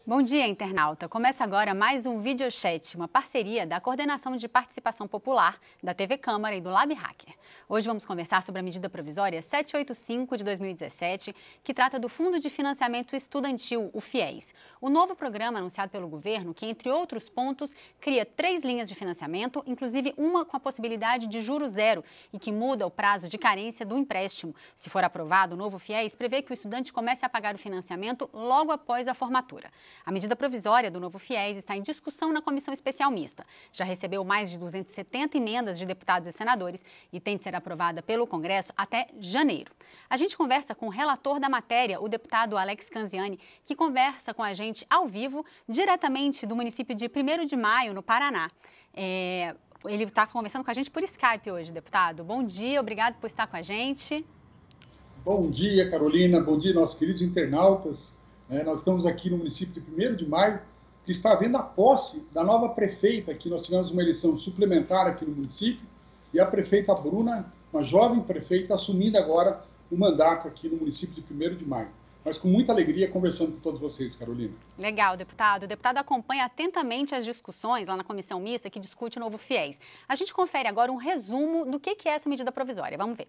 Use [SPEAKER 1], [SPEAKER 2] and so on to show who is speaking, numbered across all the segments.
[SPEAKER 1] Bom dia, internauta! Começa agora mais um Videochat, uma parceria da Coordenação de Participação Popular, da TV Câmara e do Lab Hacker. Hoje vamos conversar sobre a medida provisória 785 de 2017, que trata do Fundo de Financiamento Estudantil, o FIES. O novo programa anunciado pelo governo, que, entre outros pontos, cria 3 linhas de financiamento, inclusive uma com a possibilidade de juros zero e que muda o prazo de carência do empréstimo. Se for aprovado, o novo FIES prevê que o estudante comece a pagar o financiamento logo após a formatura. A medida provisória do novo FIES está em discussão na Comissão Especial Mista. Já recebeu mais de 270 emendas de deputados e senadores e tem de ser aprovada pelo Congresso até janeiro. A gente conversa com o relator da matéria, o deputado Alex Canziani, que conversa com a gente ao vivo, diretamente do município de 1º de Maio, no Paraná. Ele está conversando com a gente por Skype hoje, deputado. Bom dia, obrigado por estar com a gente.
[SPEAKER 2] Bom dia, Carolina. Bom dia, nossos queridos internautas. Nós estamos aqui no município de 1º de Maio, que está havendo a posse da nova prefeita, que nós tivemos uma eleição suplementar aqui no município, e a prefeita Bruna, uma jovem prefeita, assumindo agora o mandato aqui no município de 1º de Maio. Mas com muita alegria conversando com todos vocês, Carolina.
[SPEAKER 1] Legal, deputado. O deputado acompanha atentamente as discussões lá na Comissão Mista que discute o novo FIES. A gente confere agora um resumo do que é essa medida provisória. Vamos ver.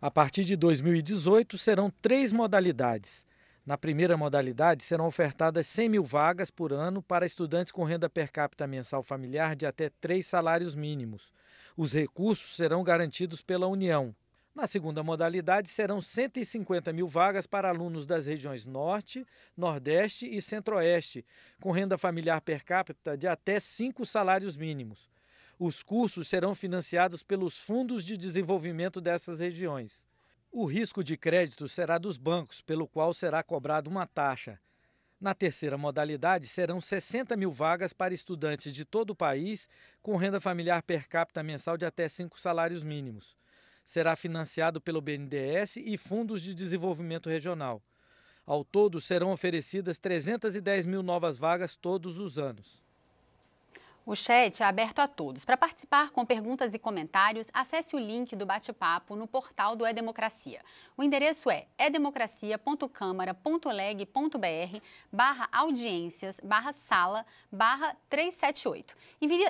[SPEAKER 3] A partir de 2018, serão 3 modalidades. Na primeira modalidade, serão ofertadas 100 mil vagas por ano para estudantes com renda per capita mensal familiar de até 3 salários mínimos. Os recursos serão garantidos pela União. Na segunda modalidade, serão 150 mil vagas para alunos das regiões Norte, Nordeste e Centro-Oeste, com renda familiar per capita de até 5 salários mínimos. Os cursos serão financiados pelos fundos de desenvolvimento dessas regiões. O risco de crédito será dos bancos, pelo qual será cobrada uma taxa. Na terceira modalidade, serão 60 mil vagas para estudantes de todo o país com renda familiar per capita mensal de até 5 salários mínimos. Será financiado pelo BNDES e fundos de desenvolvimento regional. Ao todo, serão oferecidas 310 mil novas vagas todos os anos.
[SPEAKER 1] O chat é aberto a todos. Para participar com perguntas e comentários, acesse o link do bate-papo no portal do E-Democracia. O endereço é edemocracia.câmara.leg.br/audiências/sala/378.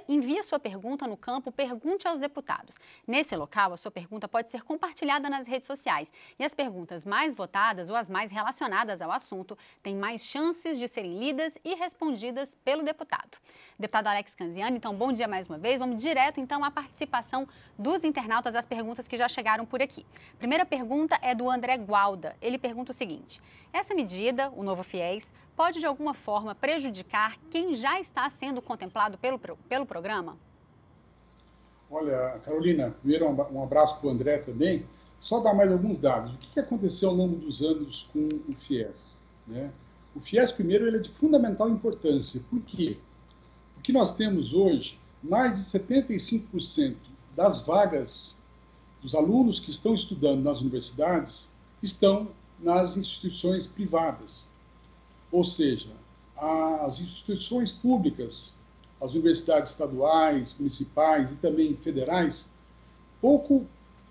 [SPEAKER 1] Envie sua pergunta no campo Pergunte aos Deputados. Nesse local, a sua pergunta pode ser compartilhada nas redes sociais e as perguntas mais votadas ou as mais relacionadas ao assunto têm mais chances de serem lidas e respondidas pelo deputado. Deputado Alex Canziani, então bom dia mais uma vez. Vamos direto então à participação dos internautas, as perguntas que já chegaram por aqui. Primeira pergunta é do André Gualda. Ele pergunta o seguinte: essa medida, o novo FIES, pode de alguma forma prejudicar quem já está sendo contemplado pelo programa?
[SPEAKER 2] Olha, Carolina, primeiro um abraço para o André também. Só dar mais alguns dados. O que aconteceu ao longo dos anos com o FIES? O FIES, primeiro, ele é de fundamental importância. Por quê? Porque nós temos hoje mais de 75% das vagas dos alunos que estão estudando nas universidades estão nas instituições privadas. Ou seja, as instituições públicas, as universidades estaduais, municipais e também federais, pouco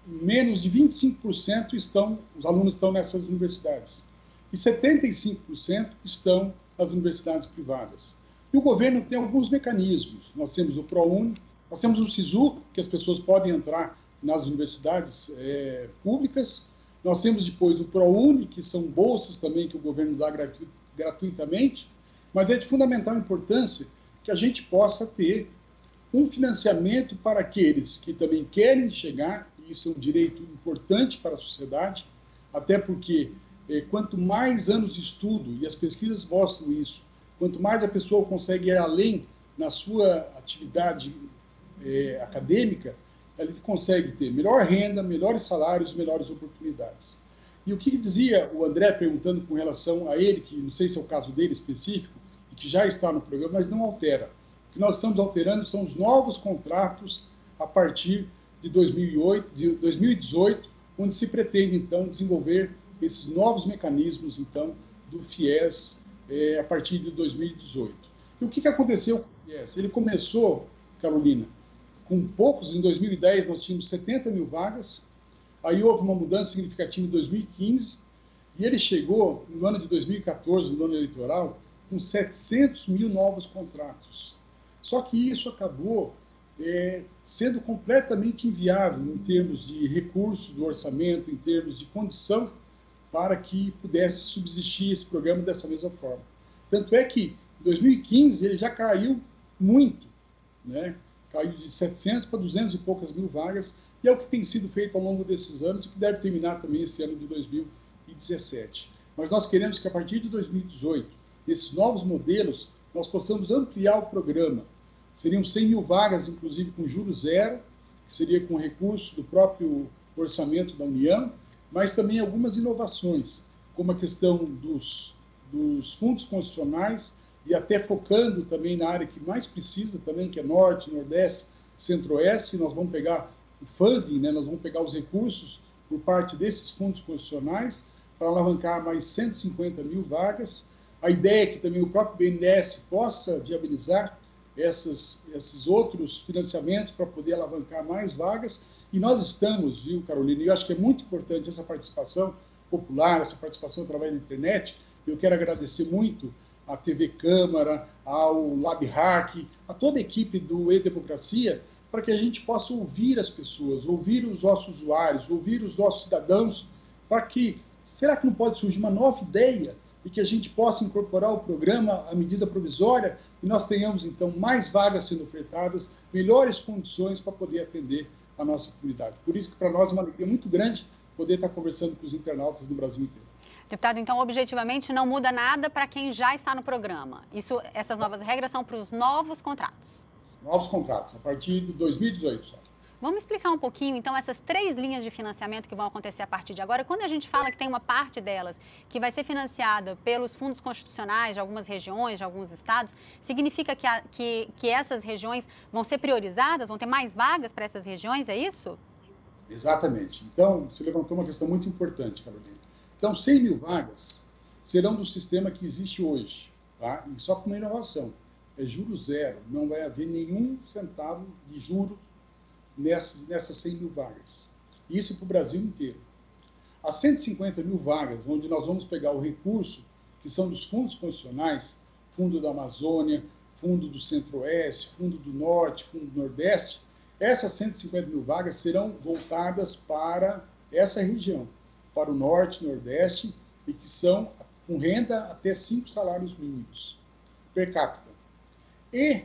[SPEAKER 2] menos de 25% os alunos estão nessas universidades. E 75% estão nas universidades privadas. E o governo tem alguns mecanismos. Nós temos o ProUni, nós temos o SISU, que as pessoas podem entrar nas universidades públicas. Nós temos depois o ProUni, que são bolsas também que o governo dá gratuitamente. Mas é de fundamental importância que a gente possa ter um financiamento para aqueles que também querem chegar, e isso é um direito importante para a sociedade, até porque quanto mais anos de estudo, e as pesquisas mostram isso, quanto mais a pessoa consegue ir além na sua atividade acadêmica, ela consegue ter melhor renda, melhores salários, melhores oportunidades. E o que dizia o André, perguntando com relação a ele, que não sei se é o caso dele específico, e que já está no programa, mas não altera. O que nós estamos alterando são os novos contratos a partir de 2018, onde se pretende, então, desenvolver esses novos mecanismos, então, do FIES, a partir de 2018. E o que aconteceu com o FIES? Ele começou, Carolina, com poucos. Em 2010 nós tínhamos 70 mil vagas, aí houve uma mudança significativa em 2015, E ele chegou, no ano de 2014, no ano eleitoral, com 700 mil novos contratos. Só que isso acabou sendo completamente inviável em termos de recursos do orçamento, em termos de condição para que pudesse subsistir esse programa dessa mesma forma. Tanto é que, em 2015, ele já caiu muito, né? Caiu de 700 para 200 e poucas mil vagas, e é o que tem sido feito ao longo desses anos, e que deve terminar também esse ano de 2017. Mas nós queremos que, a partir de 2018, esses novos modelos, nós possamos ampliar o programa. Seriam 100 mil vagas, inclusive com juros zero, que seria com recurso do próprio orçamento da União, mas também algumas inovações, como a questão dos fundos constitucionais, e até focando também na área que mais precisa também, que é Norte, Nordeste, Centro-Oeste. Nós vamos pegar o funding, né? Nós vamos pegar os recursos por parte desses fundos constitucionais para alavancar mais 150 mil vagas. A ideia é que também o próprio BNDES possa viabilizar esses outros financiamentos para poder alavancar mais vagas. E nós estamos, viu, Carolina, e eu acho que é muito importante essa participação popular, essa participação através da internet. Eu quero agradecer muito à TV Câmara, ao LabHack, a toda a equipe do E-Democracia, para que a gente possa ouvir as pessoas, ouvir os nossos usuários, ouvir os nossos cidadãos, para que, será que não pode surgir uma nova ideia e que a gente possa incorporar ao programa a medida provisória e nós tenhamos, então, mais vagas sendo ofertadas, melhores condições para poder atender a nossa comunidade. Por isso que, para nós, é uma alegria muito grande poder estar conversando com os internautas do Brasil inteiro.
[SPEAKER 1] Deputado, então, objetivamente, não muda nada para quem já está no programa. Essas novas regras são para os novos contratos.
[SPEAKER 2] Novos contratos, a partir de 2018 só.
[SPEAKER 1] Vamos explicar um pouquinho, então, essas 3 linhas de financiamento que vão acontecer a partir de agora. Quando a gente fala que tem uma parte delas que vai ser financiada pelos fundos constitucionais de algumas regiões, de alguns estados, significa que essas regiões vão ser priorizadas, vão ter mais vagas para essas regiões, é isso?
[SPEAKER 2] Exatamente. Então, você levantou uma questão muito importante, Carolina. Então, 100 mil vagas serão do sistema que existe hoje, tá? E só com uma inovação. É juro zero, não vai haver nenhum centavo de juro nessas 100 mil vagas. Isso para o Brasil inteiro. As 150 mil vagas, onde nós vamos pegar o recurso, que são dos fundos constitucionais, Fundo da Amazônia, Fundo do Centro-Oeste, Fundo do Norte, Fundo do Nordeste, essas 150 mil vagas serão voltadas para essa região, para o Norte, Nordeste, e que são com renda até 5 salários mínimos per capita. E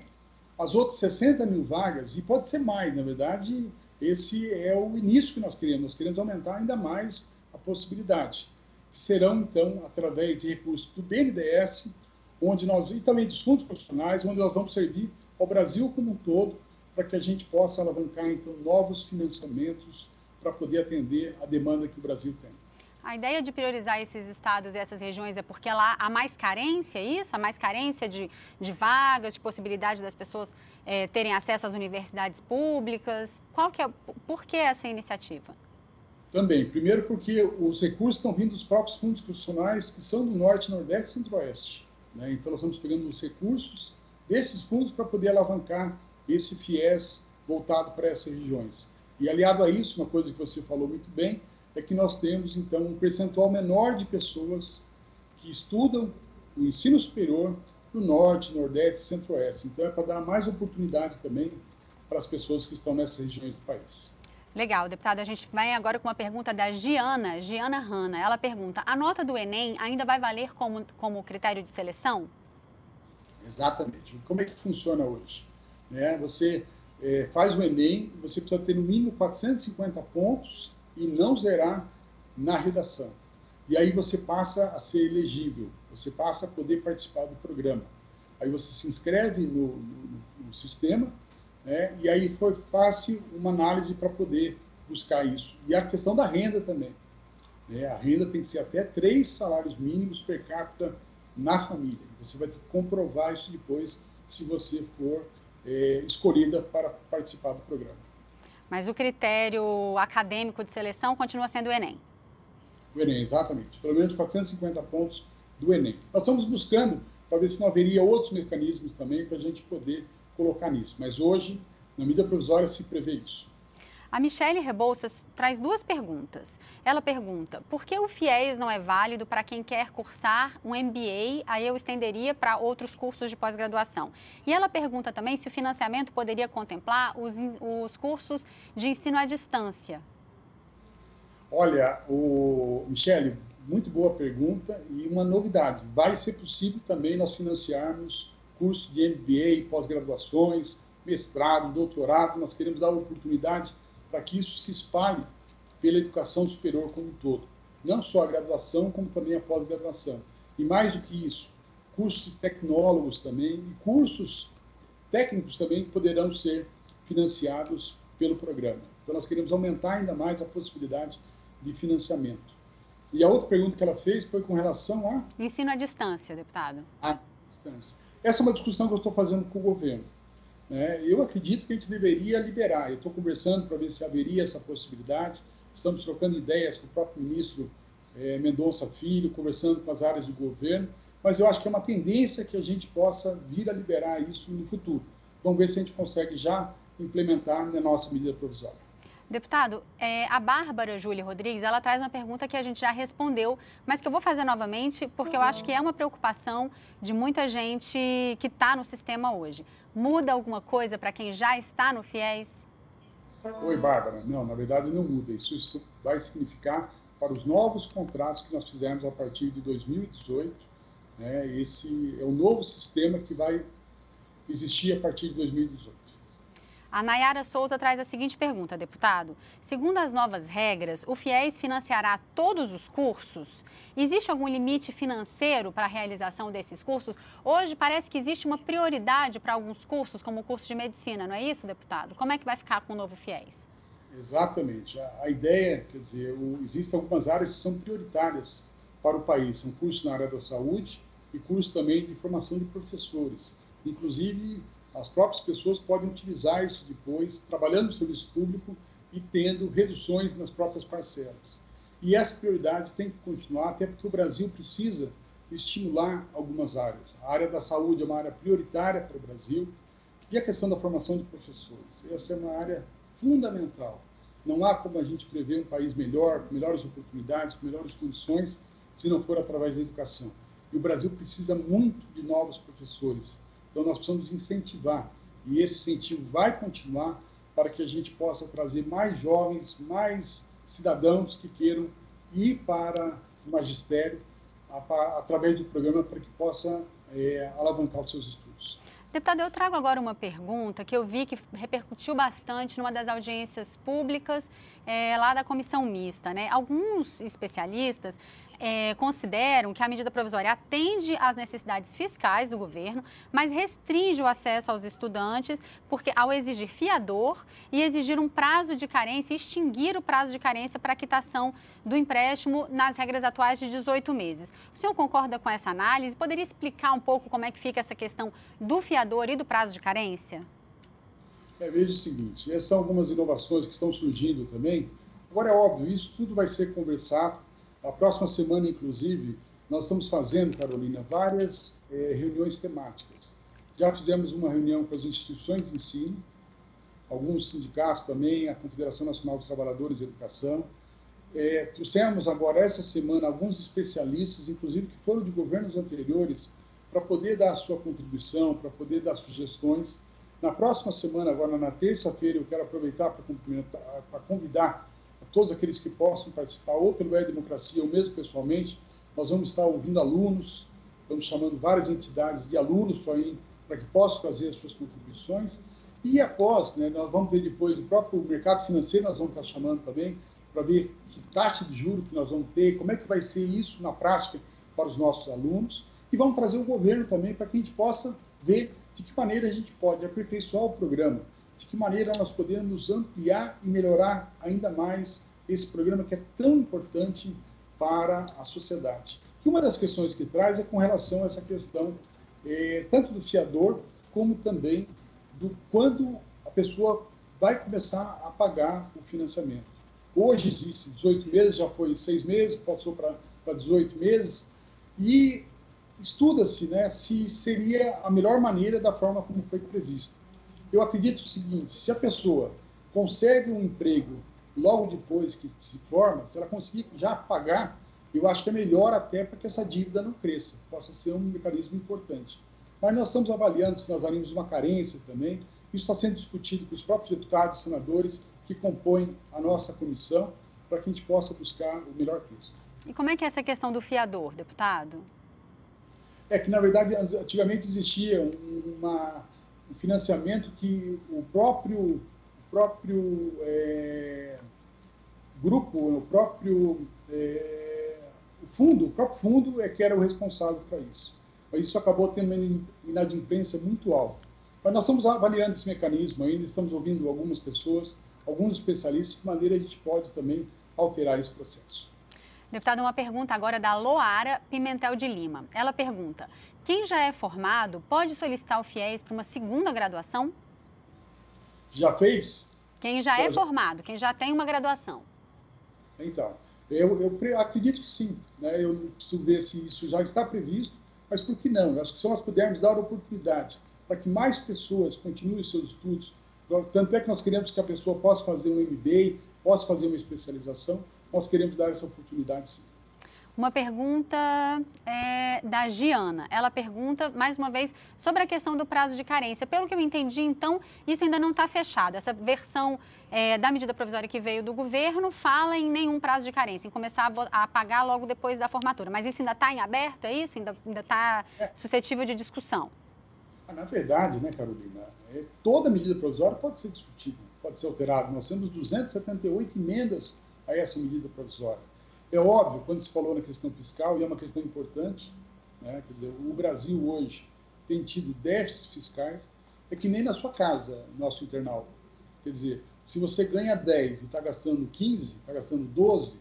[SPEAKER 2] as outras 60 mil vagas, e pode ser mais, na verdade, esse é o início que nós queremos aumentar ainda mais a possibilidade, que serão, então, através de recursos do BNDES, e também dos fundos profissionais, onde nós vamos servir ao Brasil como um todo, para que a gente possa alavancar, então, novos financiamentos para poder atender a demanda que o Brasil tem.
[SPEAKER 1] A ideia de priorizar esses estados e essas regiões é porque lá há mais carência, é isso? Há mais carência de vagas, de possibilidade das pessoas terem acesso às universidades públicas? Por que essa iniciativa?
[SPEAKER 2] Também. Primeiro porque os recursos estão vindo dos próprios fundos constitucionais que são do Norte, Nordeste e Centro-Oeste, né? Então, nós estamos pegando os recursos desses fundos para poder alavancar esse FIES voltado para essas regiões. E, aliado a isso, uma coisa que você falou muito bem, é que nós temos, então, um percentual menor de pessoas que estudam o ensino superior no Norte, Nordeste e Centro-Oeste. Então, é para dar mais oportunidade também para as pessoas que estão nessas regiões do país.
[SPEAKER 1] Legal, deputado. A gente vai agora com uma pergunta da Giana Hanna. Ela pergunta, a nota do Enem ainda vai valer como critério de seleção?
[SPEAKER 2] Exatamente. Como é que funciona hoje? Você faz o Enem, você precisa ter no mínimo 450 pontos e não zerar na redação. E aí você passa a ser elegível, você passa a poder participar do programa. Aí você se inscreve no sistema, né, e aí foi fácil uma análise para poder buscar isso. E a questão da renda também. A renda tem que ser até 3 salários mínimos per capita na família. Você vai ter que comprovar isso depois, se você for escolhida para participar do programa.
[SPEAKER 1] Mas o critério acadêmico de seleção continua sendo o Enem?
[SPEAKER 2] O Enem, exatamente. Pelo menos 450 pontos do Enem. Nós estamos buscando para ver se não haveria outros mecanismos também para a gente poder colocar nisso. Mas hoje, na medida provisória, se prevê isso.
[SPEAKER 1] A Michele Rebouças traz duas perguntas. Ela pergunta, por que o FIES não é válido para quem quer cursar um MBA? Aí eu estenderia para outros cursos de pós-graduação. E ela pergunta também se o financiamento poderia contemplar os cursos de ensino à distância.
[SPEAKER 2] Olha, Michele, muito boa pergunta e uma novidade. Vai ser possível também nós financiarmos cursos de MBA, pós-graduações, mestrado, doutorado. Nós queremos dar oportunidade para que isso se espalhe pela educação superior como um todo. Não só a graduação, como também a pós-graduação. E mais do que isso, cursos de tecnólogos também e cursos técnicos também poderão ser financiados pelo programa. Então, nós queremos aumentar ainda mais a possibilidade de financiamento. E a outra pergunta que ela fez foi com relação a...
[SPEAKER 1] Ensino à distância, deputado.
[SPEAKER 2] À distância. Essa é uma discussão que eu estou fazendo com o governo. Eu acredito que a gente deveria liberar. Eu estou conversando para ver se haveria essa possibilidade. Estamos trocando ideias com o próprio ministro Mendonça Filho, conversando com as áreas do governo, mas eu acho que é uma tendência que a gente possa vir a liberar isso no futuro. Vamos ver se a gente consegue já implementar na nossa medida provisória.
[SPEAKER 1] Deputado, a Bárbara Júlia Rodrigues, ela traz uma pergunta que a gente já respondeu, mas que eu vou fazer novamente, porque eu acho que é uma preocupação de muita gente que está no sistema hoje. Muda alguma coisa para quem já está no FIES?
[SPEAKER 2] Oi, Bárbara. Não, na verdade não muda. Isso vai significar para os novos contratos que nós fizemos a partir de 2018. Esse é o novo sistema que vai existir a partir de 2018.
[SPEAKER 1] A Nayara Souza traz a seguinte pergunta, deputado. Segundo as novas regras, o FIES financiará todos os cursos? Existe algum limite financeiro para a realização desses cursos? Hoje parece que existe uma prioridade para alguns cursos, como o curso de medicina, não é isso, deputado? Como é que vai ficar com o novo FIES?
[SPEAKER 2] Exatamente. A ideia, quer dizer, existem algumas áreas que são prioritárias para o país. São cursos na área da saúde e cursos também de formação de professores. Inclusive, as próprias pessoas podem utilizar isso depois, trabalhando no serviço público e tendo reduções nas próprias parcelas. E essa prioridade tem que continuar, até porque o Brasil precisa estimular algumas áreas. A área da saúde é uma área prioritária para o Brasil e a questão da formação de professores. Essa é uma área fundamental. Não há como a gente prever um país melhor, com melhores oportunidades, com melhores condições, se não for através da educação. E o Brasil precisa muito de novos professores. Então, nós precisamos incentivar, e esse incentivo vai continuar para que a gente possa trazer mais jovens, mais cidadãos que queiram ir para o magistério através do programa para que possa alavancar os seus estudos.
[SPEAKER 1] Deputado, eu trago agora uma pergunta que eu vi que repercutiu bastante numa das audiências públicas lá da comissão mista, né? Alguns especialistas consideram que a medida provisória atende às necessidades fiscais do governo, mas restringe o acesso aos estudantes porque ao exigir fiador e exigir um prazo de carência, extinguir o prazo de carência para a quitação do empréstimo nas regras atuais de 18 meses. O senhor concorda com essa análise? Poderia explicar um pouco como é que fica essa questão do fiador e do prazo de carência?
[SPEAKER 2] Veja o seguinte, essas são algumas inovações que estão surgindo também. Agora, é óbvio, isso tudo vai ser conversado. A próxima semana, inclusive, nós estamos fazendo, Carolina, várias reuniões temáticas. Já fizemos uma reunião com as instituições de ensino, alguns sindicatos também, a Confederação Nacional dos Trabalhadores de Educação. Trouxemos agora, essa semana, alguns especialistas, inclusive que foram de governos anteriores, para poder dar a sua contribuição, para poder dar sugestões. Na próxima semana, agora na terça-feira, eu quero aproveitar para convidar a todos aqueles que possam participar, ou pelo E-Democracia, ou mesmo pessoalmente. Nós vamos estar ouvindo alunos, estamos chamando várias entidades de alunos para que possam fazer as suas contribuições. E após, nós vamos ver depois o próprio mercado financeiro, nós vamos estar chamando também, para ver que taxa de juros que nós vamos ter, como é que vai ser isso na prática para os nossos alunos. E vamos trazer o governo também para que a gente possa ver de que maneira a gente pode aperfeiçoar o programa, de que maneira nós podemos ampliar e melhorar ainda mais esse programa que é tão importante para a sociedade. E uma das questões que traz é com relação a essa questão, tanto do fiador, como também do quando a pessoa vai começar a pagar o financiamento. Hoje existe 18 meses, já foi 6 meses, passou para 18 meses, e estuda-se, se seria a melhor maneira da forma como foi previsto. Eu acredito o seguinte, se a pessoa consegue um emprego logo depois que se forma, se ela conseguir já pagar, eu acho que é melhor até para que essa dívida não cresça, possa ser um mecanismo importante. Mas nós estamos avaliando se nós haríamos uma carência também. Isso está sendo discutido com os próprios deputados e senadores que compõem a nossa comissão, para que a gente possa buscar o melhor texto.
[SPEAKER 1] E como é que é essa questão do fiador, deputado?
[SPEAKER 2] É que, na verdade, antigamente existia um financiamento que o próprio grupo, o próprio fundo é que era o responsável por isso. Mas isso acabou tendo uma inadimplência muito alta. Mas nós estamos avaliando esse mecanismo ainda, estamos ouvindo algumas pessoas, alguns especialistas, de maneira a gente pode também alterar esse processo.
[SPEAKER 1] Deputado, uma pergunta agora da Loara Pimentel de Lima. Ela pergunta, quem já é formado pode solicitar o FIES para uma segunda graduação?
[SPEAKER 2] Já fez?
[SPEAKER 1] Quem já é formado, quem já tem uma graduação.
[SPEAKER 2] Então, eu acredito que sim. Né? Eu preciso ver se isso já está previsto, mas por que não? Eu acho que se nós pudermos dar oportunidade para que mais pessoas continuem os seus estudos, tanto é que nós queremos que a pessoa possa fazer um MBA, possa fazer uma especialização, nós queremos dar essa oportunidade sim.
[SPEAKER 1] Uma pergunta da Giana. Ela pergunta, mais uma vez, sobre a questão do prazo de carência. Pelo que eu entendi, então, isso ainda não está fechado. Essa versão da medida provisória que veio do governo fala em nenhum prazo de carência, em começar a pagar logo depois da formatura. Mas isso ainda está em aberto, é isso? Ainda está suscetível de discussão?
[SPEAKER 2] Na verdade, né, Carolina, toda medida provisória pode ser discutida, pode ser alterada. Nós temos 278 emendas a essa medida provisória. É óbvio, quando se falou na questão fiscal, e é uma questão importante, né, quer dizer, o Brasil hoje tem tido déficits fiscais, é que nem na sua casa, nosso internauta. Quer dizer, se você ganha 10 e está gastando 15, está gastando 12,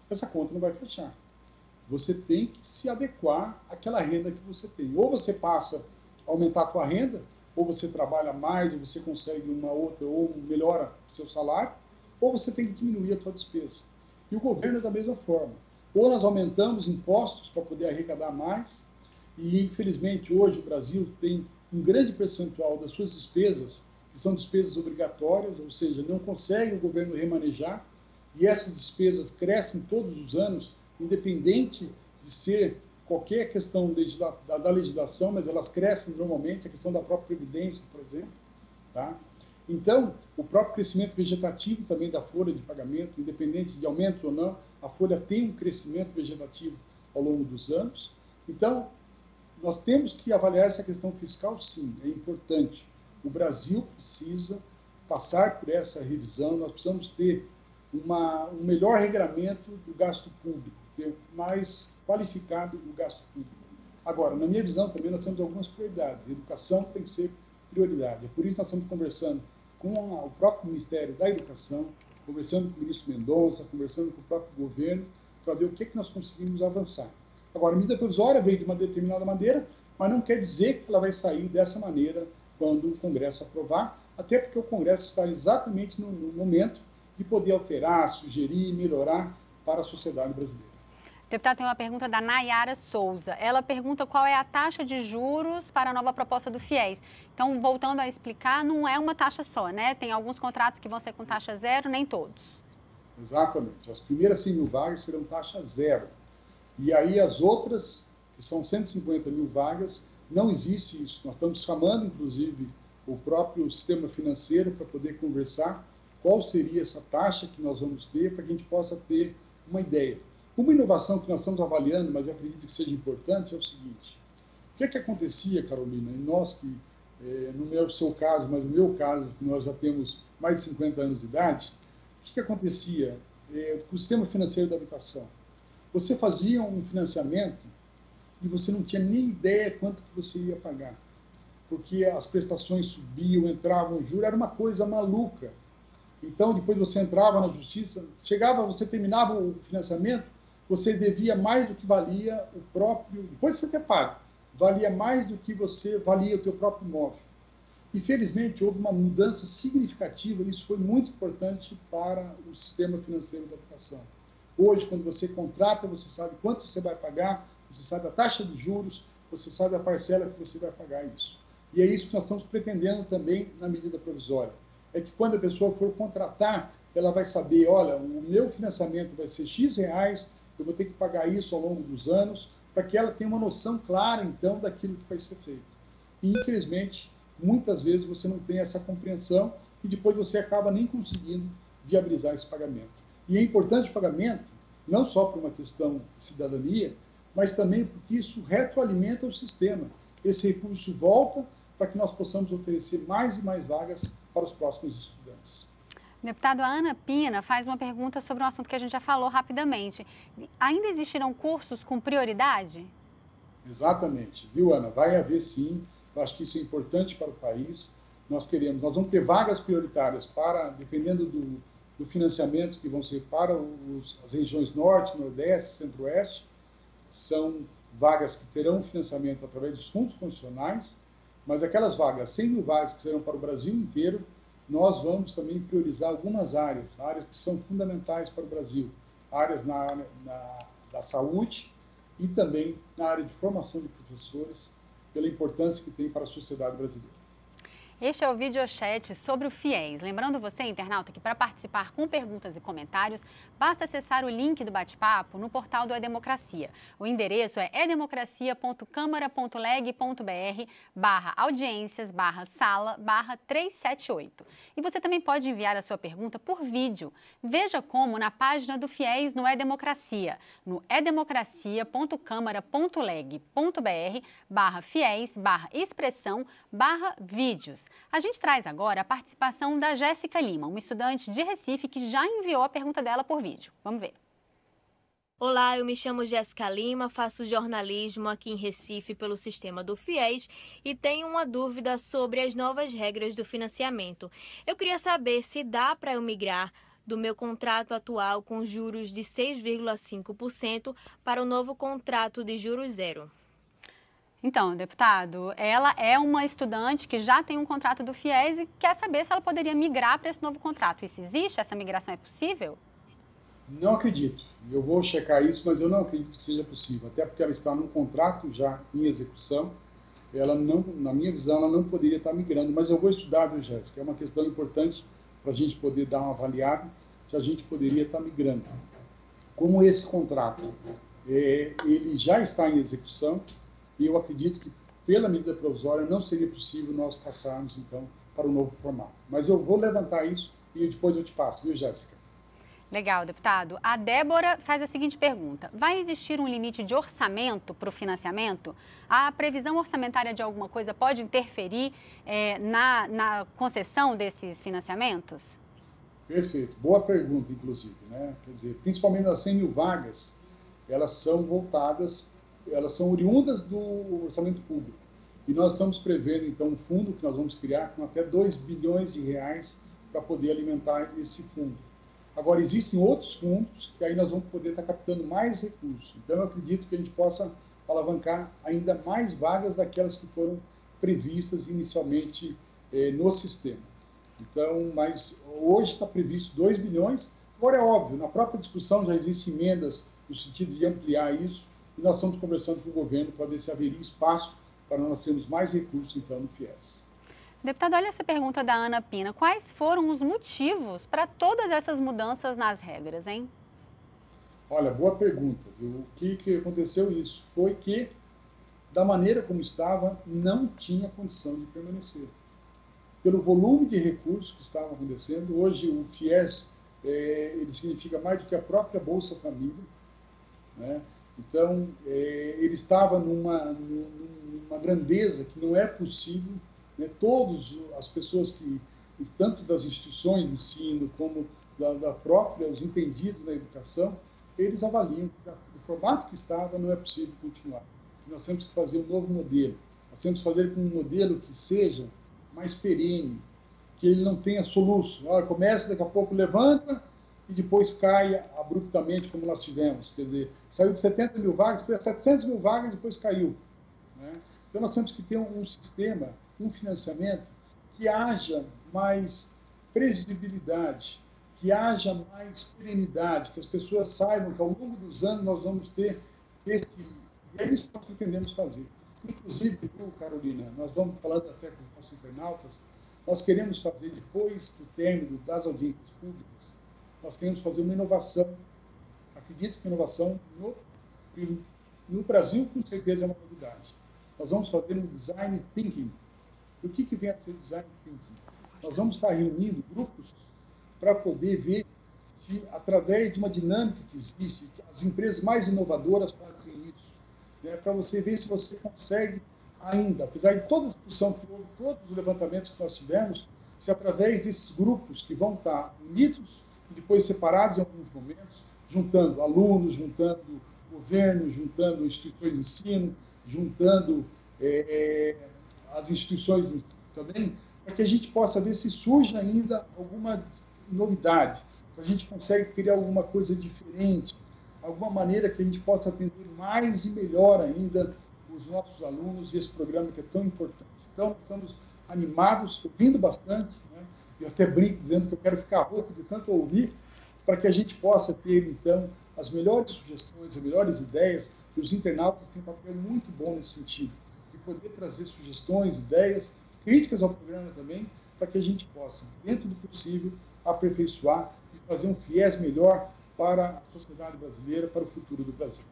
[SPEAKER 2] essa conta não vai fechar. Você tem que se adequar àquela renda que você tem. Ou você passa a aumentar a sua renda, ou você trabalha mais, ou você consegue uma outra, ou melhora o seu salário, ou você tem que diminuir a sua despesa. E o governo é da mesma forma. Ou nós aumentamos impostos para poder arrecadar mais, e infelizmente hoje o Brasil tem um grande percentual das suas despesas que são despesas obrigatórias, ou seja, não consegue o governo remanejar, e essas despesas crescem todos os anos, independente de ser qualquer questão da legislação, mas elas crescem normalmente, a questão da própria previdência, por exemplo. Tá? Então, o próprio crescimento vegetativo também da folha de pagamento, independente de aumento ou não, a folha tem um crescimento vegetativo ao longo dos anos. Então, nós temos que avaliar essa questão fiscal, sim, é importante. O Brasil precisa passar por essa revisão, nós precisamos ter um melhor regramento do gasto público, ter mais qualificado o gasto público. Agora, na minha visão, também nós temos algumas prioridades. A educação tem que ser prioridade. É por isso que nós estamos conversando com o próprio Ministério da Educação, conversando com o ministro Mendonça, conversando com o próprio governo, para ver o que nós conseguimos avançar. Agora, a medida provisória veio de uma determinada maneira, mas não quer dizer que ela vai sair dessa maneira quando o Congresso aprovar, até porque o Congresso está exatamente no momento de poder alterar, sugerir, melhorar para a sociedade brasileira.
[SPEAKER 1] Deputado, tem uma pergunta da Nayara Souza. Ela pergunta qual é a taxa de juros para a nova proposta do FIES. Então, voltando a explicar, não é uma taxa só, né? Tem alguns contratos que vão ser com taxa zero, nem todos.
[SPEAKER 2] Exatamente. As primeiras 100 mil vagas serão taxa zero. E aí as outras, que são 150 mil vagas, não existe isso. Nós estamos chamando, inclusive, o próprio sistema financeiro para poder conversar qual seria essa taxa que nós vamos ter, para que a gente possa ter uma ideia. Uma inovação que nós estamos avaliando, mas eu acredito que seja importante, é o seguinte. O que é que acontecia, Carolina, e nós que, não é o seu caso, mas no meu caso, que nós já temos mais de 50 anos de idade, o que acontecia com o sistema financeiro da habitação? Você fazia um financiamento e você não tinha nem ideia quanto que você ia pagar, porque as prestações subiam, entravam juros, era uma coisa maluca. Então, depois você entrava na justiça, você terminava o financiamento, você devia mais do que valia o próprio, depois de você ter pago, valia mais do que valia o teu próprio imóvel. Infelizmente, houve uma mudança significativa, e isso foi muito importante para o sistema financeiro da habitação. Hoje, quando você contrata, você sabe quanto você vai pagar, você sabe a taxa de juros, você sabe a parcela que você vai pagar isso. E é isso que nós estamos pretendendo também na medida provisória. é que quando a pessoa for contratar, ela vai saber, olha, o meu financiamento vai ser X reais, eu vou ter que pagar isso ao longo dos anos, para que ela tenha uma noção clara, então, daquilo que vai ser feito. E, infelizmente, muitas vezes você não tem essa compreensão e depois você acaba nem conseguindo viabilizar esse pagamento. E é importante o pagamento, não só por uma questão de cidadania, mas também porque isso retroalimenta o sistema. Esse recurso volta para que nós possamos oferecer mais e mais vagas para os próximos estudantes.
[SPEAKER 1] Deputado, a Ana Pina faz uma pergunta sobre um assunto que a gente já falou rapidamente. Ainda existirão cursos com prioridade?
[SPEAKER 2] Exatamente. Viu, Ana? Vai haver sim. Eu acho que isso é importante para o país. Nós vamos ter vagas prioritárias para, dependendo do financiamento que vão ser para as regiões Norte, Nordeste, Centro-Oeste. São vagas que terão financiamento através dos fundos constitucionais, mas aquelas vagas, 100 mil vagas que serão para o Brasil inteiro, nós vamos também priorizar algumas áreas que são fundamentais para o Brasil, áreas na área da saúde e também na área de formação de professores, pela importância que tem para a sociedade brasileira.
[SPEAKER 1] Este é o videochat sobre o FIES. Lembrando você, internauta, que para participar com perguntas e comentários, basta acessar o link do bate-papo no portal do E-Democracia. O endereço é edemocracia.câmara.leg.br/audiências/sala/378. E você também pode enviar a sua pergunta por vídeo. Veja como na página do FIES no E-Democracia, no edemocracia.câmara.leg.br/fies/expressão/vídeos. A gente traz agora a participação da Jéssica Lima, uma estudante de Recife que já enviou a pergunta dela por vídeo. Vamos ver.
[SPEAKER 4] Olá, eu me chamo Jéssica Lima, faço jornalismo aqui em Recife pelo sistema do FIES e tenho uma dúvida sobre as novas regras do financiamento. Eu queria saber se dá para eu migrar do meu contrato atual com juros de 6,5% para o novo contrato de juros zero.
[SPEAKER 1] Então, deputado, ela é uma estudante que já tem um contrato do FIES e quer saber se ela poderia migrar para esse novo contrato. Isso existe? Essa migração é possível?
[SPEAKER 2] Não acredito. Eu vou checar isso, mas eu não acredito que seja possível. Até porque ela está num contrato já em execução. Ela não, na minha visão, ela não poderia estar migrando. Mas eu vou estudar, viu, Jéssica? É uma questão importante para a gente poder dar uma avaliada se a gente poderia estar migrando. Como esse contrato, ele já está em execução, e eu acredito que, pela medida provisória, não seria possível nós passarmos, então, para o novo formato. Mas eu vou levantar isso e depois eu te passo, viu, Jéssica?
[SPEAKER 1] Legal, deputado. A Débora faz a seguinte pergunta. Vai existir um limite de orçamento para o financiamento? A previsão orçamentária de alguma coisa pode interferir na concessão desses financiamentos?
[SPEAKER 2] Perfeito. Boa pergunta, inclusive, né? Quer dizer, principalmente as 100 mil vagas, elas são voltadas, elas são oriundas do orçamento público. E nós estamos prevendo, então, um fundo que nós vamos criar com até 2 bilhões de reais para poder alimentar esse fundo. Agora, existem outros fundos que aí nós vamos poder estar captando mais recursos. Então, eu acredito que a gente possa alavancar ainda mais vagas daquelas que foram previstas inicialmente no sistema. Então, mas hoje está previsto 2 bilhões. Agora, é óbvio, na própria discussão já existem emendas no sentido de ampliar isso, e nós estamos conversando com o governo para ver se haveria espaço para nós termos mais recursos, então, no FIES.
[SPEAKER 1] Deputado, olha essa pergunta da Ana Pina. Quais foram os motivos para todas essas mudanças nas regras, hein?
[SPEAKER 2] Olha, boa pergunta, viu? O que aconteceu isso? Foi que, da maneira como estava, não tinha condição de permanecer. Pelo volume de recursos que estavam acontecendo, hoje o FIES, ele significa mais do que a própria Bolsa Família, né? Então, ele estava numa grandeza que não é possível, né? Todas as pessoas que, tanto das instituições de ensino como da própria, os entendidos na educação, eles avaliam que do formato que estava não é possível continuar. Nós temos que fazer um novo modelo. Nós temos que fazer um modelo que seja mais perene, que ele não tenha soluço. Olha, começa, daqui a pouco levanta e depois cai abruptamente, como nós tivemos. Quer dizer, saiu de 70 mil vagas, foi a 700 mil vagas e depois caiu, né? Então, nós temos que ter um sistema, um financiamento que haja mais previsibilidade, que haja mais perenidade, que as pessoas saibam que ao longo dos anos nós vamos ter esse... E é isso que nós pretendemos fazer. Inclusive, Carolina, nós vamos falando até com os nossos internautas, nós queremos fazer, depois do término das audiências públicas, nós queremos fazer uma inovação. Acredito que inovação no Brasil, com certeza, é uma novidade. Nós vamos fazer um design thinking. O que vem a ser design thinking? Nós vamos estar reunindo grupos para poder ver se, através de uma dinâmica que existe, as empresas mais inovadoras fazem isso, né? Para você ver se você consegue ainda, apesar de toda a discussão que houve, todos os levantamentos que nós tivemos, se através desses grupos que vão estar unidos e depois separados em alguns momentos, juntando alunos, juntando governo, juntando instituições de ensino, juntando as instituições também, para que a gente possa ver se surge ainda alguma novidade, se a gente consegue criar alguma coisa diferente, alguma maneira que a gente possa atender mais e melhor ainda os nossos alunos e esse programa que é tão importante. Então, nós estamos animados, ouvindo bastante, né? Eu até brinco dizendo que eu quero ficar rouco de tanto ouvir, para que a gente possa ter, então, as melhores sugestões, as melhores ideias, que os internautas têm um papel muito bom nesse sentido, de poder trazer sugestões, ideias, críticas ao programa também, para que a gente possa, dentro do possível, aperfeiçoar e fazer um FIES melhor para a sociedade brasileira, para o futuro do Brasil.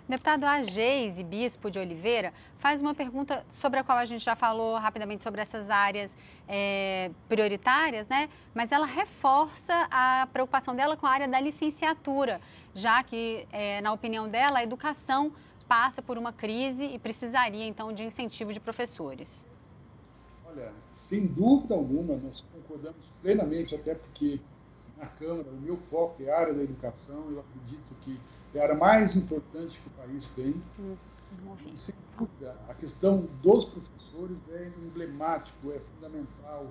[SPEAKER 1] Deputado, a Geise Bispo de Oliveira faz uma pergunta sobre a qual a gente já falou rapidamente sobre essas áreas prioritárias, né? Mas ela reforça a preocupação dela com a área da licenciatura, já que, na opinião dela, a educação passa por uma crise e precisaria, então, de incentivo de professores.
[SPEAKER 2] Olha, sem dúvida alguma, nós concordamos plenamente, até porque na Câmara o meu foco é a área da educação, eu acredito que é a área mais importante que o país tem. E, sem dúvida, a questão dos professores é emblemático, é fundamental,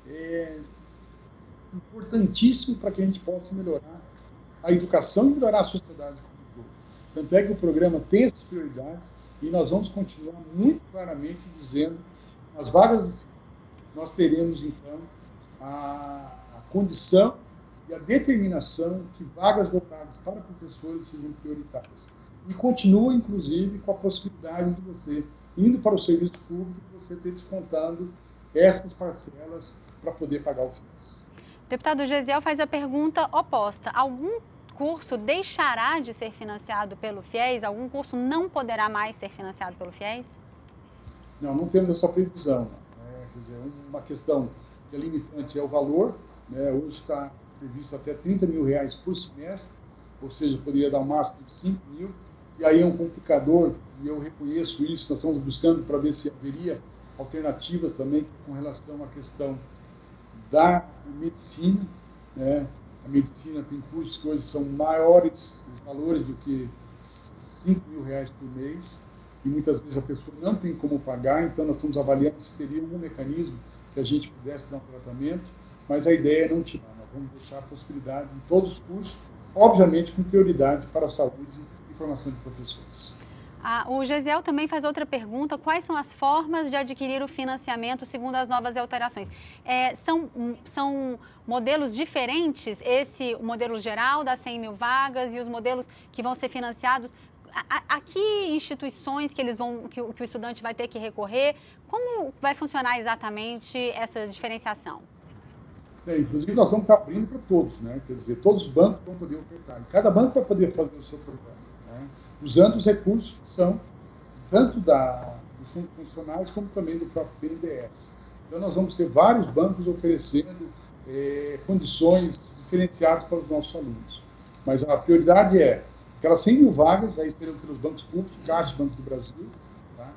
[SPEAKER 2] é importantíssimo para que a gente possa melhorar a educação e melhorar a sociedade como um todo. Tanto é que o programa tem essas prioridades e nós vamos continuar muito claramente dizendo as vagas de ciência, nós teremos, então, a condição e a determinação que vagas voltadas para professores sejam prioritárias. E continua, inclusive, com a possibilidade de você, indo para o serviço público, você ter descontando essas parcelas para poder pagar o FIES.
[SPEAKER 1] Deputado Gesiel faz a pergunta oposta. Algum curso deixará de ser financiado pelo FIES? Algum curso não poderá mais ser financiado pelo FIES?
[SPEAKER 2] Não temos essa previsão. Quer dizer, uma questão que é limitante é o valor, né? Hoje está previsto até R$30 mil por semestre, ou seja, poderia dar um máximo de 5 mil, e aí é um complicador, e eu reconheço isso, nós estamos buscando para ver se haveria alternativas também com relação à questão da medicina, né? A medicina tem cursos que hoje são maiores os valores do que R$5 mil por mês, e muitas vezes a pessoa não tem como pagar, então nós estamos avaliando se teria algum mecanismo que a gente pudesse dar um tratamento, mas a ideia é não tirar, nós vamos deixar a possibilidade em todos os cursos, obviamente com prioridade para a saúde e formação de professores.
[SPEAKER 1] O Gesiel também faz outra pergunta: quais são as formas de adquirir o financiamento segundo as novas alterações? São modelos diferentes, o modelo geral das 100 mil vagas e os modelos que vão ser financiados? A que instituições que o estudante vai ter que recorrer? Como vai funcionar exatamente essa diferenciação?
[SPEAKER 2] Inclusive, nós vamos estar abrindo para todos, né? Quer dizer, todos os bancos vão poder ofertar. E cada banco vai poder fazer o seu programa, né? Usando os recursos que são tanto dos fundos funcionais como também do próprio BNDES. Então, nós vamos ter vários bancos oferecendo condições diferenciadas para os nossos alunos. Mas a prioridade é aquelas 100 mil vagas, aí serão pelos bancos públicos, Caixa, Banco do Brasil, tá?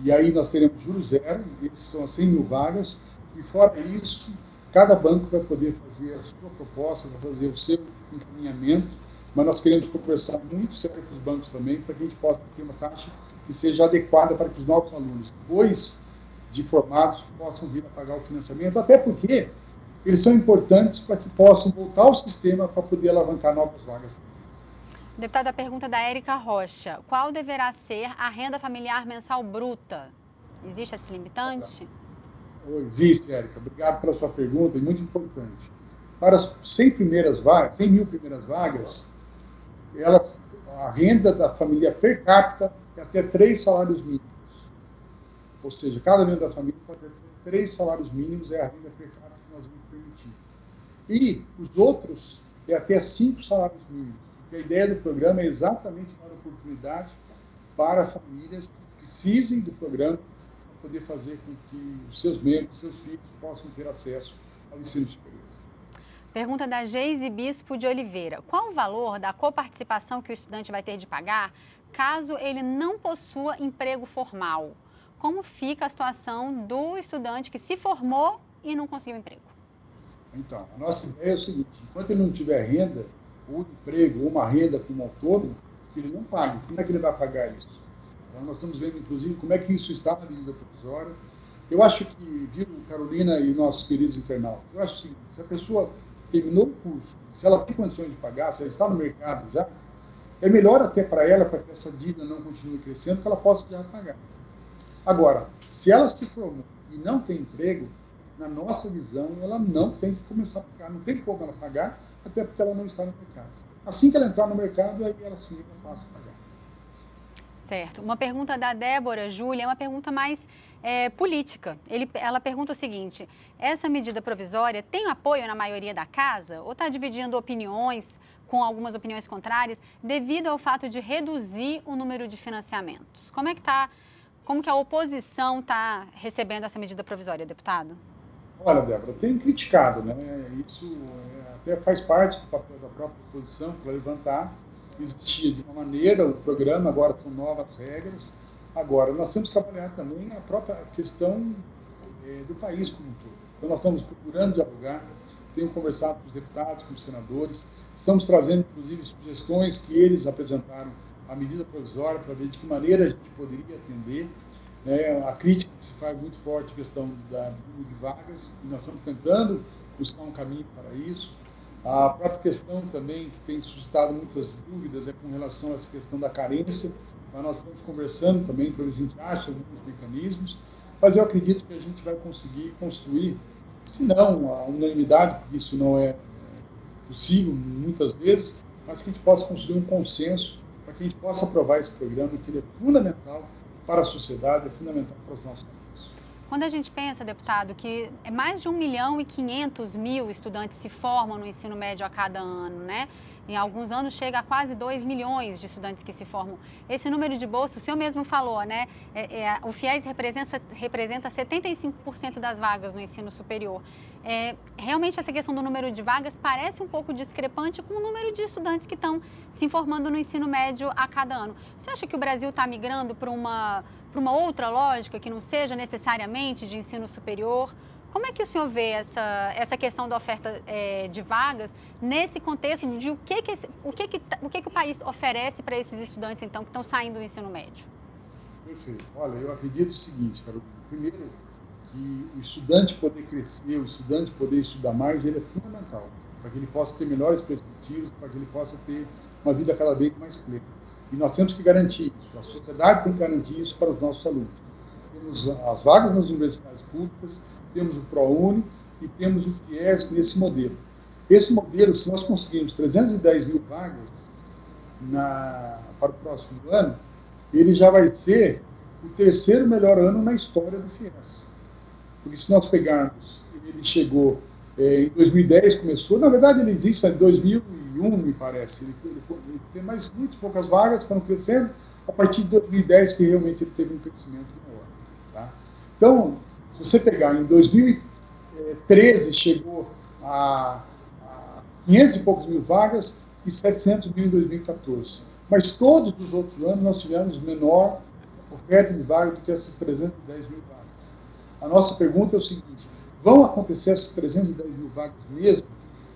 [SPEAKER 2] E aí nós teremos juros zero, esses são as 100 mil vagas, e fora isso, cada banco vai poder fazer a sua proposta, vai fazer o seu encaminhamento, mas nós queremos conversar muito sério com os bancos também, para que a gente possa ter uma taxa que seja adequada para que os novos alunos, depois de formados, possam vir a pagar o financiamento, até porque eles são importantes para que possam voltar ao sistema para poder alavancar novas vagas.
[SPEAKER 1] Deputada, a pergunta da Érica Rocha: qual deverá ser a renda familiar mensal bruta? Existe esse limitante?
[SPEAKER 2] Existe, Érica. Obrigado pela sua pergunta, é muito importante. Para as 100 mil primeiras vagas, a renda da família per capita é até 3 salários mínimos. Ou seja, cada membro da família pode ter 3 salários mínimos é a renda per capita que nós vamos permitir. E os outros é até 5 salários mínimos. Porque a ideia do programa é exatamente dar oportunidade para famílias que precisem do programa para poder fazer com que os seus membros, seus filhos, possam ter acesso ao ensino superior.
[SPEAKER 1] Pergunta da Geise Bispo de Oliveira. Qual o valor da coparticipação que o estudante vai ter de pagar caso ele não possua emprego formal? Como fica a situação do estudante que se formou e não conseguiu emprego?
[SPEAKER 2] Então, a nossa ideia é o seguinte: enquanto ele não tiver renda, ou emprego, ou uma renda como autônomo, que ele não pague. Como é que ele vai pagar isso? Então, nós estamos vendo, inclusive, como é que isso está na medida provisória. Eu acho que, viu, Carolina e nossos queridos internautas, eu acho o seguinte: se a pessoa terminou o curso, se ela tem condições de pagar, se ela está no mercado já, é melhor até para ela, para que essa dívida não continue crescendo, que ela possa já pagar. Agora, se ela se formou e não tem emprego, na nossa visão, ela não tem que começar a pagar, não tem como ela pagar, até porque ela não está no mercado. Assim que ela entrar no mercado, aí ela sim passa a pagar.
[SPEAKER 1] Certo. Uma pergunta da Débora Júlia é uma pergunta mais política. Ela pergunta o seguinte: essa medida provisória tem apoio na maioria da casa ou está dividindo opiniões, com algumas opiniões contrárias, devido ao fato de reduzir o número de financiamentos? Como que a oposição está recebendo essa medida provisória, deputado?
[SPEAKER 2] Olha, Débora, tem criticado, né? Isso até faz parte do papel da própria oposição para levantar. Existia de uma maneira o programa, agora são novas regras. Agora, nós temos que avaliar também a própria questão do país como um todo. Então, nós estamos procurando dialogar, tenho conversado com os deputados, com os senadores, estamos trazendo, inclusive, sugestões que eles apresentaram à medida provisória para ver de que maneira a gente poderia atender. A crítica que se faz muito forte, a questão de vagas, e nós estamos tentando buscar um caminho para isso. A própria questão também que tem suscitado muitas dúvidas é com relação a essa questão da carência. Mas nós estamos conversando também para ver se a gente acha alguns mecanismos, mas eu acredito que a gente vai conseguir construir, se não a unanimidade, porque isso não é possível muitas vezes, mas que a gente possa construir um consenso para que a gente possa aprovar esse programa, que ele é fundamental para a sociedade, é fundamental para os nossos alunos.
[SPEAKER 1] Quando a gente pensa, deputado, que mais de 1.500.000 estudantes se formam no ensino médio a cada ano, né? Em alguns anos chega a quase 2 milhões de estudantes que se formam. Esse número de bolsas, o senhor mesmo falou, né? O FIES representa 75% das vagas no ensino superior. Realmente essa questão do número de vagas parece um pouco discrepante com o número de estudantes que estão se formando no ensino médio a cada ano. O senhor acha que o Brasil está migrando para uma outra lógica que não seja necessariamente de ensino superior? Como é que o senhor vê essa questão da oferta de vagas nesse contexto de o que o país oferece para esses estudantes, então, que estão saindo do ensino médio?
[SPEAKER 2] Perfeito. Olha, eu acredito o seguinte, Carol. Primeiro, que o estudante poder crescer, o estudante poder estudar mais, ele é fundamental, para que ele possa ter melhores perspectivas, para que ele possa ter uma vida cada vez mais plena. E nós temos que garantir isso, a sociedade tem que garantir isso para os nossos alunos. Temos as vagas nas universidades públicas, temos o ProUni e temos o FIES nesse modelo. Esse modelo, se nós conseguirmos 310.000 vagas para o próximo ano, ele já vai ser o terceiro melhor ano na história do FIES. Porque se nós pegarmos, ele chegou em 2010, começou, na verdade ele existe em 2001, me parece, ele tem mais muito poucas vagas, foram crescendo, a partir de 2010 que realmente ele teve um crescimento maior. Tá? Então, se você pegar em 2013, chegou a 500 e poucos mil vagas e 700 mil em 2014. Mas todos os outros anos nós tivemos menor oferta de vagas do que essas 310 mil vagas. A nossa pergunta é o seguinte: vão acontecer essas 310 mil vagas mesmo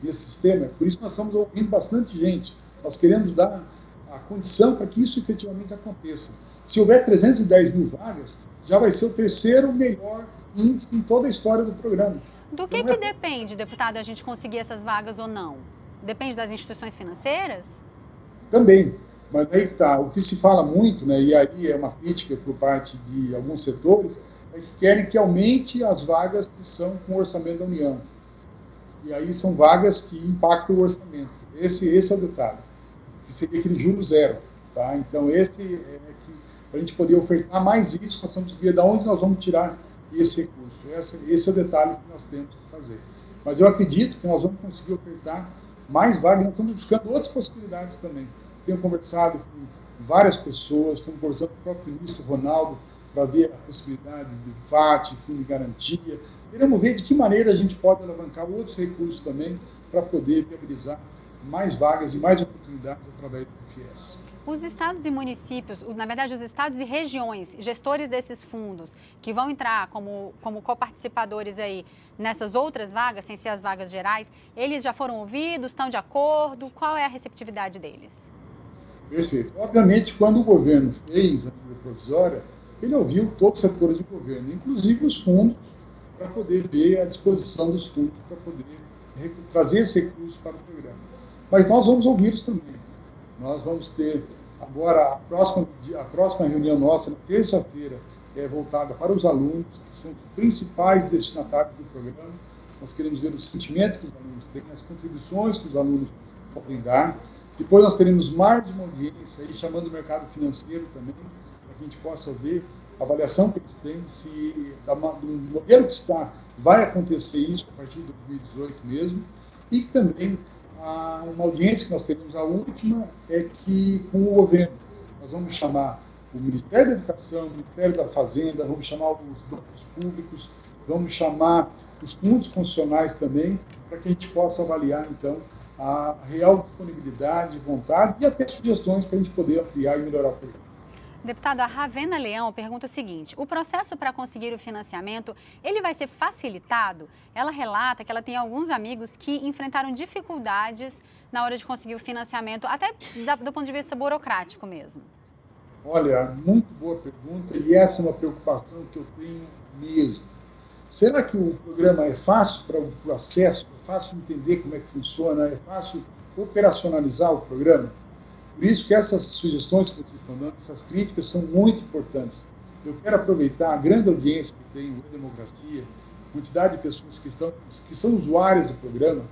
[SPEAKER 2] nesse sistema? Por isso nós estamos ouvindo bastante gente. Nós queremos dar a condição para que isso efetivamente aconteça. Se houver 310 mil vagas, já vai ser o terceiro melhor índice em toda a história do programa.
[SPEAKER 1] Do que depende, deputado, a gente conseguir essas vagas ou não? Depende das instituições financeiras?
[SPEAKER 2] Também, mas aí que está. O que se fala muito, né, e aí é uma crítica por parte de alguns setores, é que querem que aumente as vagas que são com o orçamento da União. E aí são vagas que impactam o orçamento. Esse é o detalhe, que seria aquele juro zero. Tá? Então, esse é que, para a gente poder ofertar mais isso, nós temos que ver de onde nós vamos tirar esse recurso. Esse é o detalhe que nós temos que fazer. Mas eu acredito que nós vamos conseguir ofertar mais vagas, nós estamos buscando outras possibilidades também. Tenho conversado com várias pessoas, estamos conversando com o próprio ministro Ronaldo para ver a possibilidade de FAT, fundo de garantia. Queremos ver de que maneira a gente pode alavancar outros recursos também para poder viabilizar mais vagas e mais oportunidades através do FIES.
[SPEAKER 1] Os estados e municípios, na verdade os estados e regiões, gestores desses fundos, que vão entrar como coparticipadores aí nessas outras vagas, sem ser as vagas gerais, eles já foram ouvidos, estão de acordo? Qual é a receptividade deles?
[SPEAKER 2] Perfeito. Obviamente, quando o governo fez a medida provisória, ele ouviu todos os setores do governo, inclusive os fundos, para poder ver a disposição dos fundos, para poder trazer esse recurso para o programa. Mas nós vamos ouvi-los também. Nós vamos ter agora a próxima reunião nossa, na terça-feira, voltada para os alunos, que são os principais destinatários do programa. Nós queremos ver o sentimento que os alunos têm, as contribuições que os alunos podem dar. Depois nós teremos mais uma audiência, aí, chamando o mercado financeiro também, para que a gente possa ver a avaliação que eles têm, se do modelo que está, vai acontecer isso a partir de 2018 mesmo, e também uma audiência que nós teremos, a última, é que com o governo, nós vamos chamar o Ministério da Educação, o Ministério da Fazenda, vamos chamar os bancos públicos, vamos chamar os fundos constitucionais também, para que a gente possa avaliar, então, a real disponibilidade, vontade e até sugestões para a gente poder ampliar e melhorar o programa.
[SPEAKER 1] Deputado, a Ravena Leão pergunta o seguinte: o processo para conseguir o financiamento, ele vai ser facilitado? Ela relata que ela tem alguns amigos que enfrentaram dificuldades na hora de conseguir o financiamento, até do ponto de vista burocrático mesmo.
[SPEAKER 2] Olha, muito boa pergunta, e essa é uma preocupação que eu tenho mesmo. Será que o programa é fácil para o acesso, é fácil entender como é que funciona, é fácil operacionalizar o programa? Por isso que essas sugestões que vocês estão dando, essas críticas são muito importantes. Eu quero aproveitar a grande audiência que tem o Democracia, a quantidade de pessoas que são usuários do programa,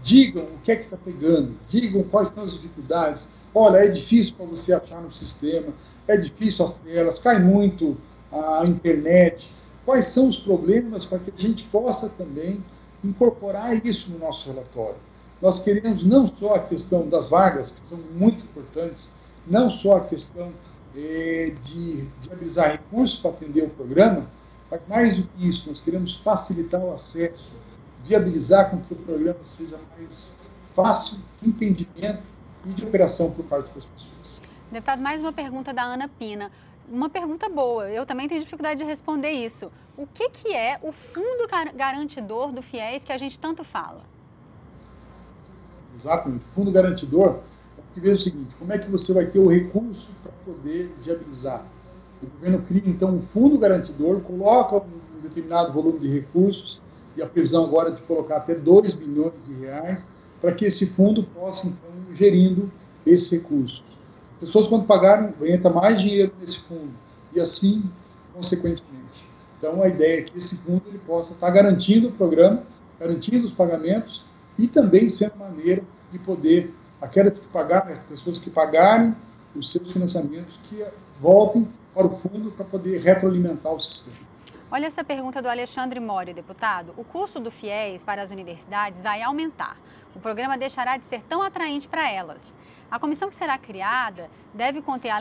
[SPEAKER 2] digam o que é que está pegando, digam quais são as dificuldades. Olha, é difícil para você achar no sistema, é difícil as telas, cai muito a internet. Quais são os problemas para que a gente possa também incorporar isso no nosso relatório? Nós queremos não só a questão das vagas, que são muito importantes, não só a questão de viabilizar recursos para atender o programa, mas mais do que isso, nós queremos facilitar o acesso, viabilizar com que o programa seja mais fácil de entendimento e de operação por parte das pessoas.
[SPEAKER 1] Deputado, mais uma pergunta da Ana Pina. Uma pergunta boa, eu também tenho dificuldade de responder isso. O que é o fundo garantidor do FIES que a gente tanto fala?
[SPEAKER 2] Exatamente, fundo garantidor, porque veja o seguinte, como é que você vai ter o recurso para poder viabilizar? O governo cria, então, um fundo garantidor, coloca um determinado volume de recursos, e a previsão agora é de colocar até 2 bilhões de reais, para que esse fundo possa, então, ir gerindo esses recursos. As pessoas, quando pagarem, entra mais dinheiro nesse fundo, e assim, consequentemente. Então, a ideia é que esse fundo ele possa estar garantindo o programa, garantindo os pagamentos, e também sendo maneira de poder, aquelas que pagarem, as pessoas que pagarem os seus financiamentos, que voltem para o fundo para poder retroalimentar o sistema.
[SPEAKER 1] Olha essa pergunta do Alexandre Mori, deputado. O custo do FIES para as universidades vai aumentar. O programa deixará de ser tão atraente para elas. A comissão que será criada deve conter,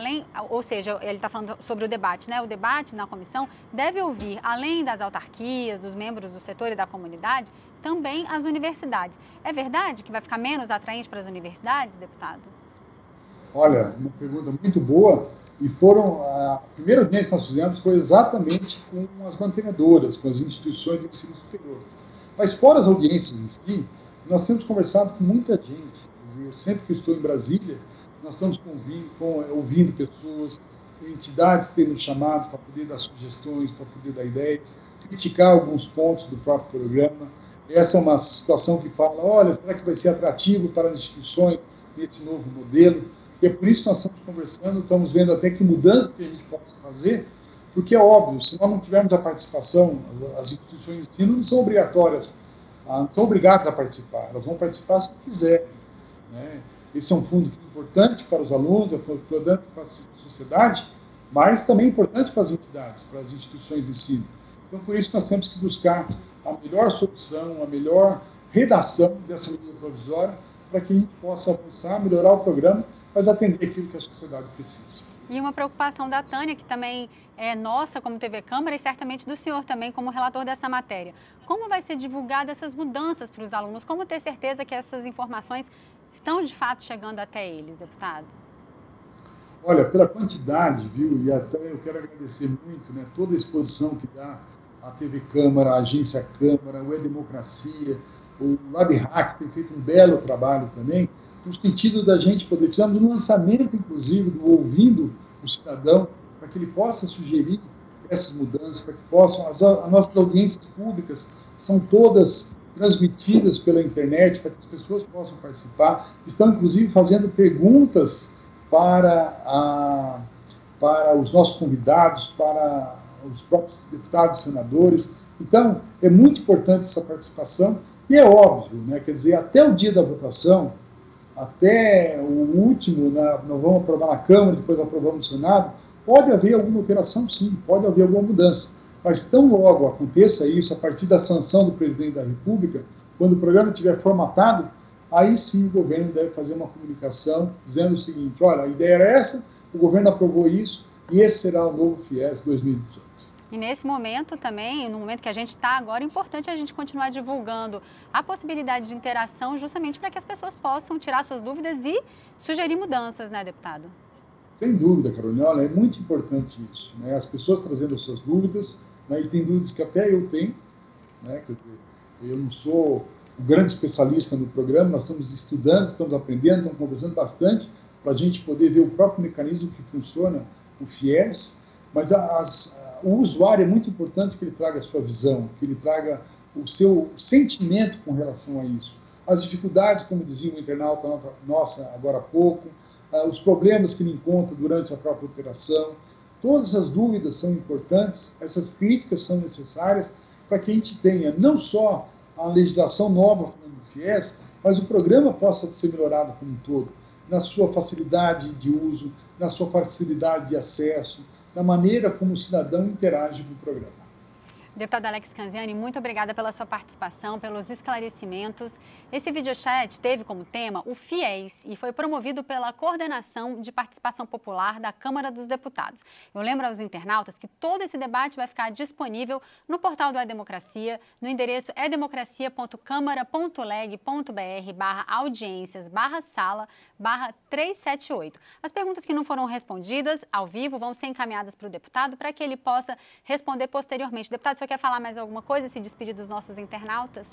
[SPEAKER 1] ou seja, ele está falando sobre o debate, né? O debate na comissão deve ouvir, além das autarquias, dos membros do setor e da comunidade, também as universidades. É verdade que vai ficar menos atraente para as universidades, deputado?
[SPEAKER 2] Olha, uma pergunta muito boa. E a primeira audiência que nós fizemos foi exatamente com as mantenedoras, com as instituições de ensino superior. Mas fora as audiências em si, nós temos conversado com muita gente. Eu sempre que estou em Brasília, nós estamos ouvindo pessoas, entidades que têm nos chamado para poder dar sugestões, para poder dar ideias, criticar alguns pontos do próprio programa. Essa é uma situação que fala, olha, será que vai ser atrativo para as instituições nesse novo modelo? E é por isso que nós estamos conversando, estamos vendo até que mudanças que a gente possa fazer, porque é óbvio, se nós não tivermos a participação, as instituições de ensino não são obrigatórias, não são obrigadas a participar, elas vão participar se quiserem. Né? Esse é um fundo importante para os alunos, é importante para a sociedade, mas também importante para as entidades, para as instituições de ensino. Então, por isso, nós temos que buscar a melhor solução, a melhor redação dessa medida provisória, para que a gente possa avançar, melhorar o programa, mas atender aquilo que a sociedade precisa.
[SPEAKER 1] E uma preocupação da Tânia, que também é nossa como TV Câmara e certamente do senhor também como relator dessa matéria. Como vai ser divulgada essas mudanças para os alunos? Como ter certeza que essas informações estão de fato chegando até eles, deputado?
[SPEAKER 2] Olha, pela quantidade, viu, e até eu quero agradecer muito, né, toda a exposição que dá a TV Câmara, a Agência Câmara, o E-Democracia, o LabHack tem feito um belo trabalho também, no sentido da gente poder, fizemos um lançamento, inclusive, do Ouvindo o Cidadão, para que ele possa sugerir essas mudanças, para que possam, as nossas audiências públicas são todas transmitidas pela internet, para que as pessoas possam participar, estão, inclusive, fazendo perguntas para os nossos convidados, para os próprios deputados e senadores. Então, é muito importante essa participação, e é óbvio, né, quer dizer, até o dia da votação, até o último, nós vamos aprovar na Câmara, depois aprovamos no Senado, pode haver alguma alteração, sim, pode haver alguma mudança. Mas tão logo aconteça isso, a partir da sanção do presidente da República, quando o programa estiver formatado, aí sim o governo deve fazer uma comunicação dizendo o seguinte: olha, a ideia era essa, o governo aprovou isso, e esse será o novo FIES 2018.
[SPEAKER 1] E nesse momento também, no momento que a gente está agora, é importante a gente continuar divulgando a possibilidade de interação justamente para que as pessoas possam tirar suas dúvidas e sugerir mudanças, né, deputado?
[SPEAKER 2] Sem dúvida, Carolina, olha, é muito importante isso, né? As pessoas trazendo as suas dúvidas, né? E tem dúvidas que até eu tenho, né? Eu não sou o grande especialista no programa, nós estamos estudando, estamos aprendendo, estamos conversando bastante para a gente poder ver o próprio mecanismo que funciona, o FIES, mas o usuário é muito importante que ele traga a sua visão, que ele traga o seu sentimento com relação a isso. As dificuldades, como dizia o internauta nossa agora há pouco, os problemas que ele encontra durante a própria operação, todas as dúvidas são importantes, essas críticas são necessárias para que a gente tenha não só a legislação nova falando do FIES, mas o programa possa ser melhorado como um todo, na sua facilidade de uso, na sua facilidade de acesso, na maneira como o cidadão interage com o programa.
[SPEAKER 1] Deputado Alex Canziani, muito obrigada pela sua participação, pelos esclarecimentos. Esse videochat teve como tema o FIES e foi promovido pela Coordenação de Participação Popular da Câmara dos Deputados. Eu lembro aos internautas que todo esse debate vai ficar disponível no portal do E-Democracia, no endereço edemocracia.câmara.leg.br/audiências/sala/378. As perguntas que não foram respondidas ao vivo vão ser encaminhadas para o deputado para que ele possa responder posteriormente. Deputado, você quer falar mais alguma coisa, se despedir dos nossos internautas?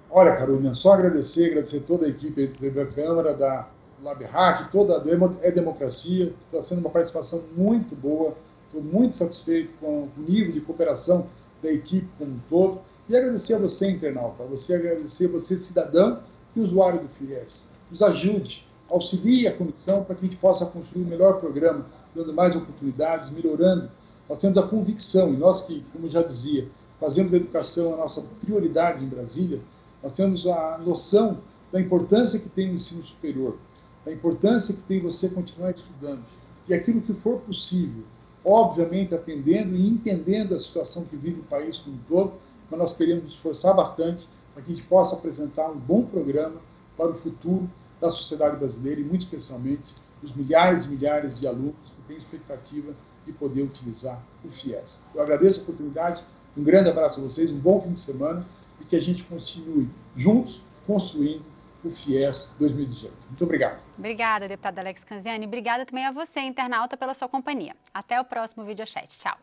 [SPEAKER 2] Olha, Carolina, só agradecer toda a equipe da Câmara, da LabHack, toda a E-Democracia, está sendo uma participação muito boa, estou muito satisfeito com o nível de cooperação da equipe como um todo, e agradecer a você, internauta, agradecer a você, cidadão e usuário do FIES. Nos ajude, auxilie a comissão para que a gente possa construir um melhor programa, dando mais oportunidades, melhorando. Nós temos a convicção, e nós que, como eu já dizia, fazemos a educação a nossa prioridade em Brasília, nós temos a noção da importância que tem o ensino superior, da importância que tem você continuar estudando, e aquilo que for possível, obviamente atendendo e entendendo a situação que vive o país como um todo, mas nós queremos nos esforçar bastante para que a gente possa apresentar um bom programa para o futuro da sociedade brasileira e, muito especialmente, dos milhares e milhares de alunos que têm expectativa de poder utilizar o FIES. Eu agradeço a oportunidade, um grande abraço a vocês, um bom fim de semana e que a gente continue juntos construindo o FIES 2018. Muito obrigado.
[SPEAKER 1] Obrigada, deputado Alex Canziani. Obrigada também a você, internauta, pela sua companhia. Até o próximo videochat. Tchau.